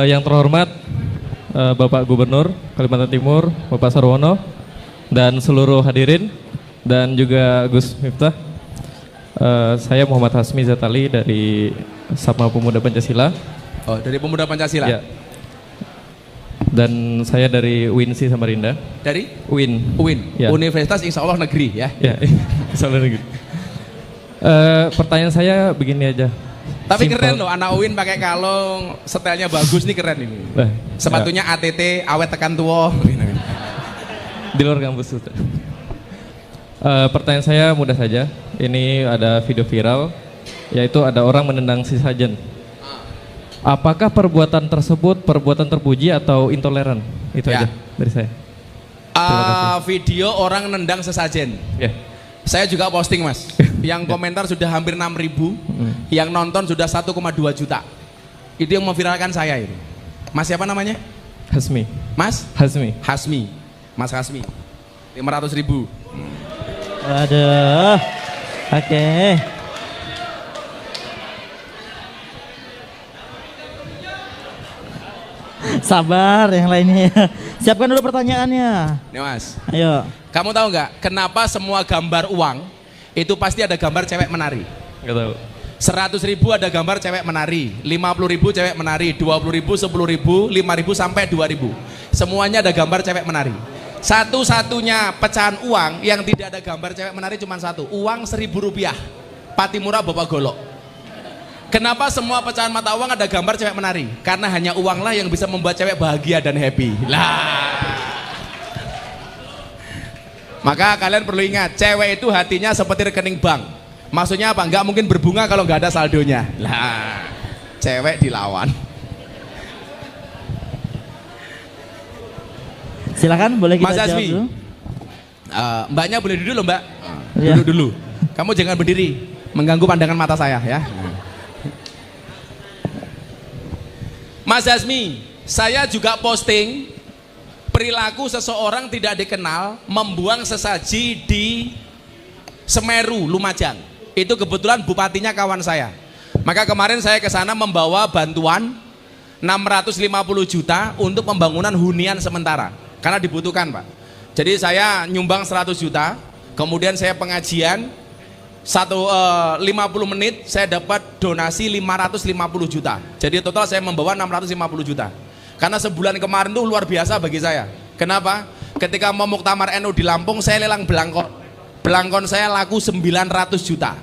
Yang terhormat Bapak Gubernur Kalimantan Timur, Bapak Sarwono, dan seluruh hadirin, dan juga Gus Miftah. Saya Muhammad Hasmi Zatali dari Sama Pemuda Pancasila. Oh, dari Pemuda Pancasila? Ya. Dan saya dari UIN Samarinda. Dari? UIN. UIN, ya. Universitas Insya Allah Negeri ya? Ya, Insya Allah Negeri. Pertanyaan saya begini aja. Tapi Simple. keren loh, anak UIN pakai kalung, stylenya bagus nih, keren ini. Sepatunya ya. ATT, awet tekan tua. Di luar kampus. Pertanyaan saya mudah saja. Ini ada video viral, yaitu ada orang menendang si sajen. Apakah perbuatan tersebut perbuatan terpuji atau intoleran? Itu ya. aja dari saya. Video orang nendang sesajen. Ya. Saya juga posting, Mas. Yang komentar sudah hampir 6.000, yang nonton sudah 1,2 juta. Itu yang memviralkan saya itu. Mas siapa namanya? Hasmi. Mas? Hasmi. Hasmi. Mas Hasmi. 500.000. Waduh. Oke. Sabar yang lainnya. Siapkan dulu pertanyaannya. Nih Mas. Ayo. Kamu tahu nggak kenapa semua gambar uang itu pasti ada gambar cewek menari? Nggak tahu. 100.000 ada gambar cewek menari, 50.000 cewek menari, 20.000, 10.000, 5.000 sampai 2.000. Semuanya ada gambar cewek menari. Satu-satunya pecahan uang yang tidak ada gambar cewek menari cuma satu, uang Rp1.000, Patimura Bapak Golok. Kenapa semua pecahan mata uang ada gambar cewek menari? Karena hanya uanglah yang bisa membuat cewek bahagia dan happy. Lah. Maka kalian perlu ingat, cewek itu hatinya seperti rekening bank. Maksudnya apa? Nggak mungkin berbunga kalau nggak ada saldonya. Lah, cewek dilawan. Silakan, boleh kita Mas jawab Hasmi. dulu. Mbaknya boleh duduk loh, Mbak. Ya. Duduk dulu. Kamu jangan berdiri, mengganggu pandangan mata saya ya. Mas Hasmi, saya juga posting perilaku seseorang tidak dikenal membuang sesaji di Semeru, Lumajang. Itu kebetulan bupatinya kawan saya. Maka kemarin saya ke sana membawa bantuan 650 juta untuk pembangunan hunian sementara. Karena dibutuhkan, Pak. Jadi saya nyumbang 100 juta, kemudian saya pengajian 50 menit saya dapat donasi 550 juta. Jadi total saya membawa 650 juta. Karena sebulan kemarin tuh luar biasa bagi saya. Kenapa? Ketika mau muktamar NU di Lampung, saya lelang belangkon. Belangkon saya laku 900 juta.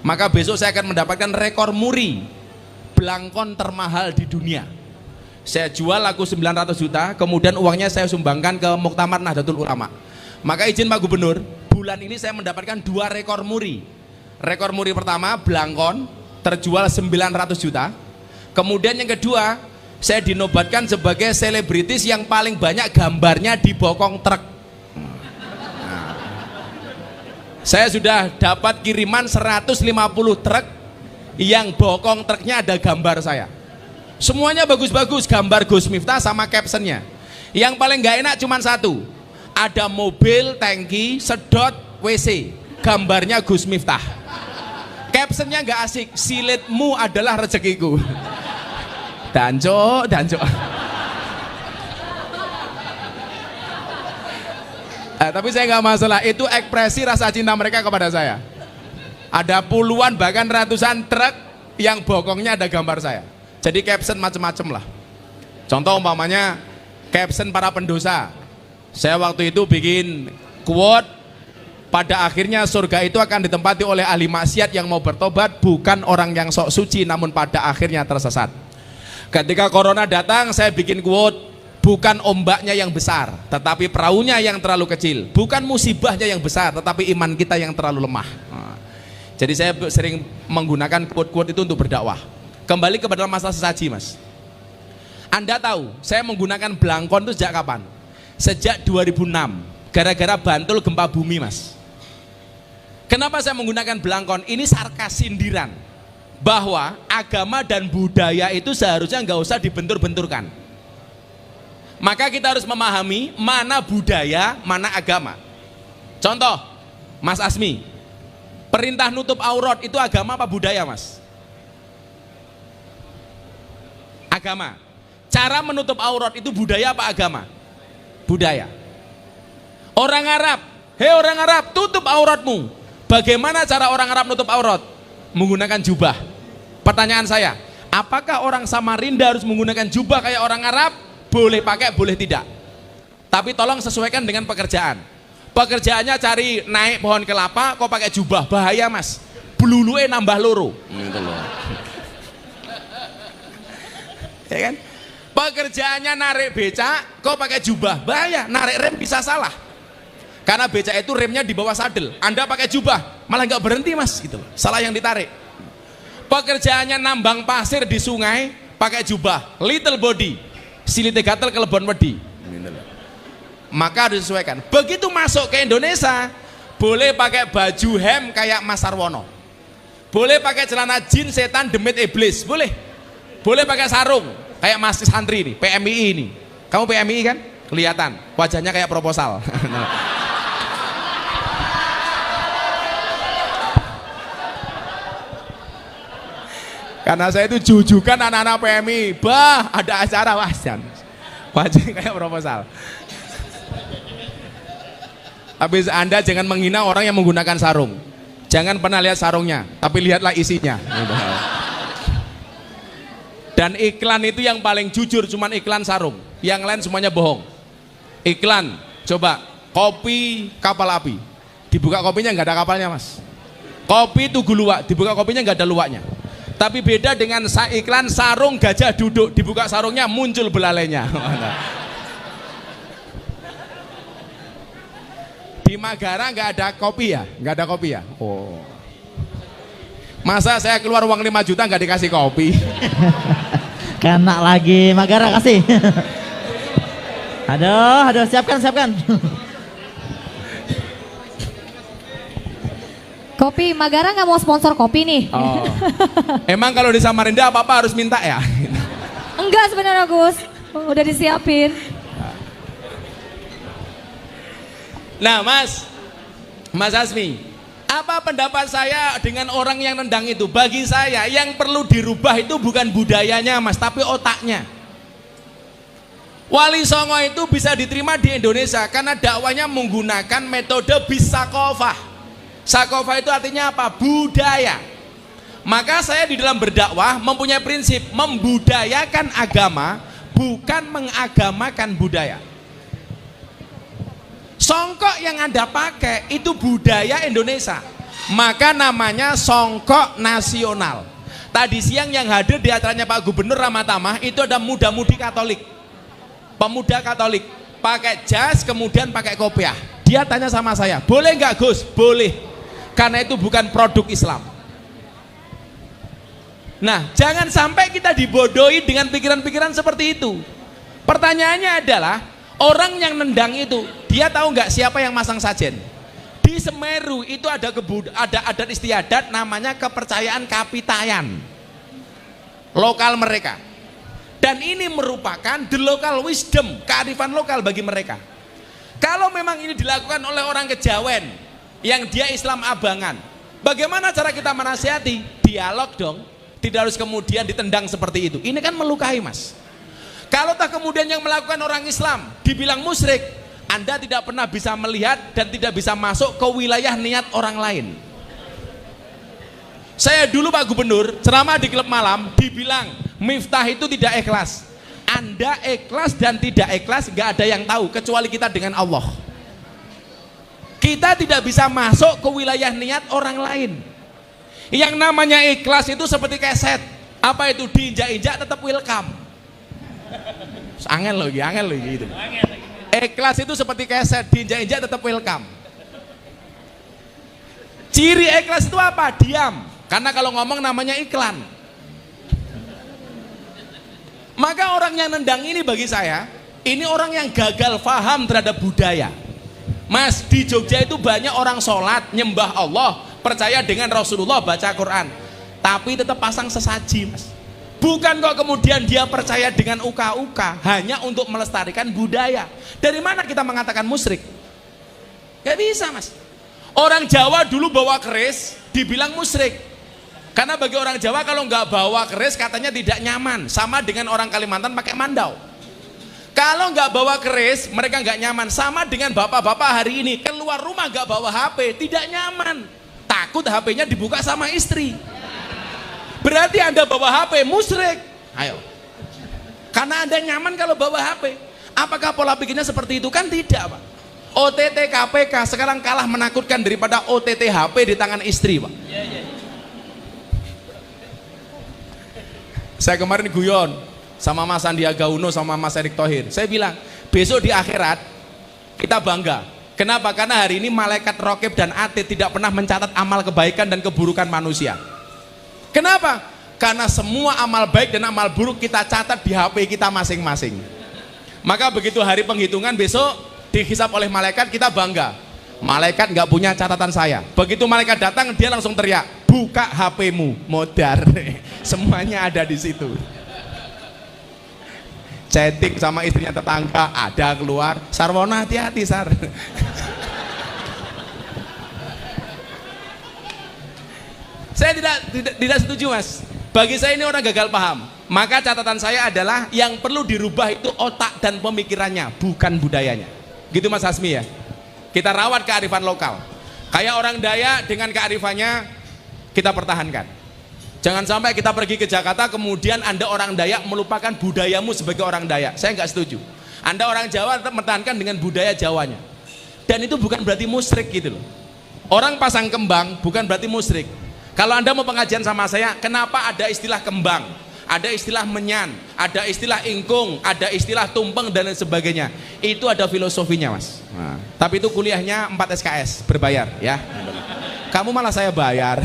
Maka besok saya akan mendapatkan rekor muri belangkon termahal di dunia. Saya jual laku 900 juta, kemudian uangnya saya sumbangkan ke Muktamar Nahdlatul Ulama. Maka izin Pak Gubernur, bulan ini saya mendapatkan 2 rekor muri. Rekor muri pertama, belangkon terjual 900 juta. Kemudian yang kedua, saya dinobatkan sebagai selebritis yang paling banyak gambarnya di bokong truk. Saya sudah dapat kiriman 150 truk yang bokong truknya ada gambar saya. Semuanya bagus-bagus, gambar Gus Miftah sama captionnya. Yang paling gak enak cuma satu, ada mobil, tangki, sedot, WC, gambarnya Gus Miftah. Captionnya gak asik, silitmu adalah rezekiku. Danco. Tapi saya nggak masalah, itu ekspresi rasa cinta mereka kepada saya. Ada puluhan bahkan ratusan truk yang bokongnya ada gambar saya. Jadi caption macem-macem lah. Contoh umpamanya caption para pendosa. Saya waktu itu bikin quote, pada akhirnya surga itu akan ditempati oleh ahli maksiat yang mau bertobat, bukan orang yang sok suci namun pada akhirnya tersesat. Ketika corona datang, saya bikin quote, bukan ombaknya yang besar, tetapi perahunya yang terlalu kecil. Bukan musibahnya yang besar, tetapi iman kita yang terlalu lemah. Jadi saya sering menggunakan quote-quote itu untuk berdakwah. Kembali kepada masalah sesaji, Mas. Anda tahu, saya menggunakan belangkon itu sejak kapan? Sejak 2006, gara-gara Bantul gempa bumi, Mas. Kenapa saya menggunakan belangkon? Ini sarkas, sindiran. Bahwa agama dan budaya itu seharusnya nggak usah dibentur-benturkan. Maka kita harus memahami mana budaya, mana agama. Contoh, Mas Asmi, perintah nutup aurat itu agama apa budaya, Mas? Agama. Cara menutup aurat itu budaya apa agama? Budaya. Orang Arab, hei orang Arab, tutup auratmu. Bagaimana cara orang Arab menutup aurat? Menggunakan jubah. Pertanyaan saya, apakah orang Samarinda harus menggunakan jubah kayak orang Arab? Boleh pakai, boleh tidak. Tapi tolong sesuaikan dengan pekerjaan. Pekerjaannya cari naik pohon kelapa, kok pakai jubah, bahaya mas. Belulunya nambah loro. Gitu loh. Ya kan? Pekerjaannya narik becak, kok pakai jubah, bahaya. Narik rem bisa salah. Karena becak itu remnya di bawah sadel. Anda pakai jubah, malah nggak berhenti mas, gitu. Salah yang ditarik. Pekerjaannya nambang pasir di sungai, pakai jubah, little body, silite gatel kelebon wedi. Maka harus disesuaikan. Begitu masuk ke Indonesia, boleh pakai baju hem kayak Mas Sarwono. Boleh pakai celana jeans setan demit iblis, boleh. Boleh pakai sarung kayak Mas santri ini, PMI ini. Kamu PMI kan? Kelihatan, wajahnya kayak proposal. Karena saya itu jujukan anak-anak PMI, bah ada acara wajan, wajahnya kayak proposal. Tapi Anda jangan menghina orang yang menggunakan sarung. Jangan pernah lihat sarungnya, tapi lihatlah isinya. Dan iklan itu yang paling jujur cuman iklan sarung, yang lain semuanya bohong. Iklan, coba kopi kapal api, dibuka kopinya nggak ada kapalnya mas. Kopi tugu luwak, dibuka kopinya nggak ada luwaknya. Tapi beda dengan iklan sarung gajah duduk, dibuka sarungnya muncul belalainya. Di Magara nggak ada kopi ya? Nggak ada kopi ya? Oh. Masa saya keluar uang 5 juta nggak dikasih kopi? Kena lagi, Magara kasih. Aduh, siapkan. Kopi, Magara nggak mau sponsor kopi nih. Oh. Emang kalau di Samarinda apa-apa harus minta ya? Enggak sebenarnya Gus, udah disiapin. Nah Mas Hasmi, apa pendapat saya dengan orang yang nendang itu? Bagi saya yang perlu dirubah itu bukan budayanya mas, tapi otaknya. Wali Songo itu bisa diterima di Indonesia karena dakwanya menggunakan metode bisakofah. Sakofah itu artinya apa? Budaya. Maka saya di dalam berdakwah mempunyai prinsip membudayakan agama, bukan mengagamakan budaya. Songkok yang Anda pakai itu budaya Indonesia, maka namanya songkok nasional. Tadi siang yang hadir di acaranya Pak Gubernur Ramatama itu ada muda-mudi Katolik, pemuda Katolik, pakai jas kemudian pakai kopiah. Dia tanya sama saya, boleh nggak Gus? Boleh, karena itu bukan produk Islam. Nah, jangan sampai kita dibodohi dengan pikiran-pikiran seperti itu. Pertanyaannya adalah, orang yang nendang itu, dia tahu nggak siapa yang masang sajen? Di Semeru itu ada adat istiadat namanya kepercayaan kapitayan lokal mereka. Dan ini merupakan the local wisdom, kearifan lokal bagi mereka. Kalau memang ini dilakukan oleh orang Kejawen yang dia Islam abangan, bagaimana cara kita menasihati? Dialog dong, tidak harus kemudian ditendang seperti itu. Ini kan melukai mas. Kalau tak kemudian yang melakukan orang Islam dibilang musyrik, Anda tidak pernah bisa melihat dan tidak bisa masuk ke wilayah niat orang lain. Saya dulu Pak Gubernur ceramah di klub malam, dibilang Miftah itu tidak ikhlas. Anda ikhlas dan tidak ikhlas nggak ada yang tahu kecuali kita dengan Allah. Kita tidak bisa masuk ke wilayah niat orang lain. Yang namanya ikhlas itu seperti keset, apa itu diinjak-injak tetap welcome. Angel loh gitu. Ikhlas itu seperti keset, diinjak-injak tetap welcome. Ciri ikhlas itu apa? Diam. Karena kalau ngomong namanya iklan. Maka orang yang nendang ini bagi saya, ini orang yang gagal paham terhadap budaya. Mas, di Jogja itu banyak orang sholat, nyembah Allah, percaya dengan Rasulullah, baca Quran, tapi tetap pasang sesaji mas. Bukan kok kemudian dia percaya dengan uka-uka hanya untuk melestarikan budaya. Dari mana kita mengatakan musyrik? Gak bisa mas. Orang Jawa dulu bawa keris dibilang musyrik Karena bagi orang Jawa kalau nggak bawa keris katanya tidak nyaman. Sama dengan orang Kalimantan pakai mandau. Kalau nggak bawa keris mereka nggak nyaman. Sama dengan bapak-bapak hari ini keluar rumah nggak bawa HP tidak nyaman. Takut HP-nya dibuka sama istri. Berarti Anda bawa HP musyrik. Ayo. Karena Anda nyaman kalau bawa HP. Apakah pola pikirnya seperti itu? Kan tidak, Pak. OTT KPK sekarang kalah menakutkan daripada OTT HP di tangan istri, Pak. Saya kemarin guyon sama Mas Sandiaga Uno sama Mas Erick Thohir. Saya bilang, besok di akhirat kita bangga. Kenapa? Karena hari ini malaikat Raqib dan Atid tidak pernah mencatat amal kebaikan dan keburukan manusia. Kenapa? Karena semua amal baik dan amal buruk kita catat di HP kita masing-masing. Maka begitu hari penghitungan besok dihisap oleh malaikat, kita bangga. Malaikat nggak punya catatan saya. Begitu malaikat datang dia langsung teriak, buka HP-mu, modar. Semuanya ada di situ. Chatting sama istrinya tetangga ada keluar. Sarwono hati-hati Sar. Saya tidak setuju, Mas. Bagi saya ini orang gagal paham. Maka catatan saya adalah yang perlu dirubah itu otak dan pemikirannya, bukan budayanya. Gitu Mas Hasmi ya. Kita rawat kearifan lokal. Kayak orang Dayak dengan kearifannya kita pertahankan. Jangan sampai kita pergi ke Jakarta kemudian Anda orang Dayak melupakan budayamu sebagai orang Dayak. Saya nggak setuju. Anda orang Jawa tetap mempertahankan dengan budaya Jawanya. Dan itu bukan berarti musyrik gitu loh. Orang pasang kembang bukan berarti musyrik. Kalau Anda mau pengajian sama saya, kenapa ada istilah kembang? Ada istilah menyan, ada istilah ingkung, ada istilah tumpeng dan lain sebagainya. Itu ada filosofinya, Mas. Nah, tapi itu kuliahnya 4 SKS berbayar ya. Kamu malah saya bayar.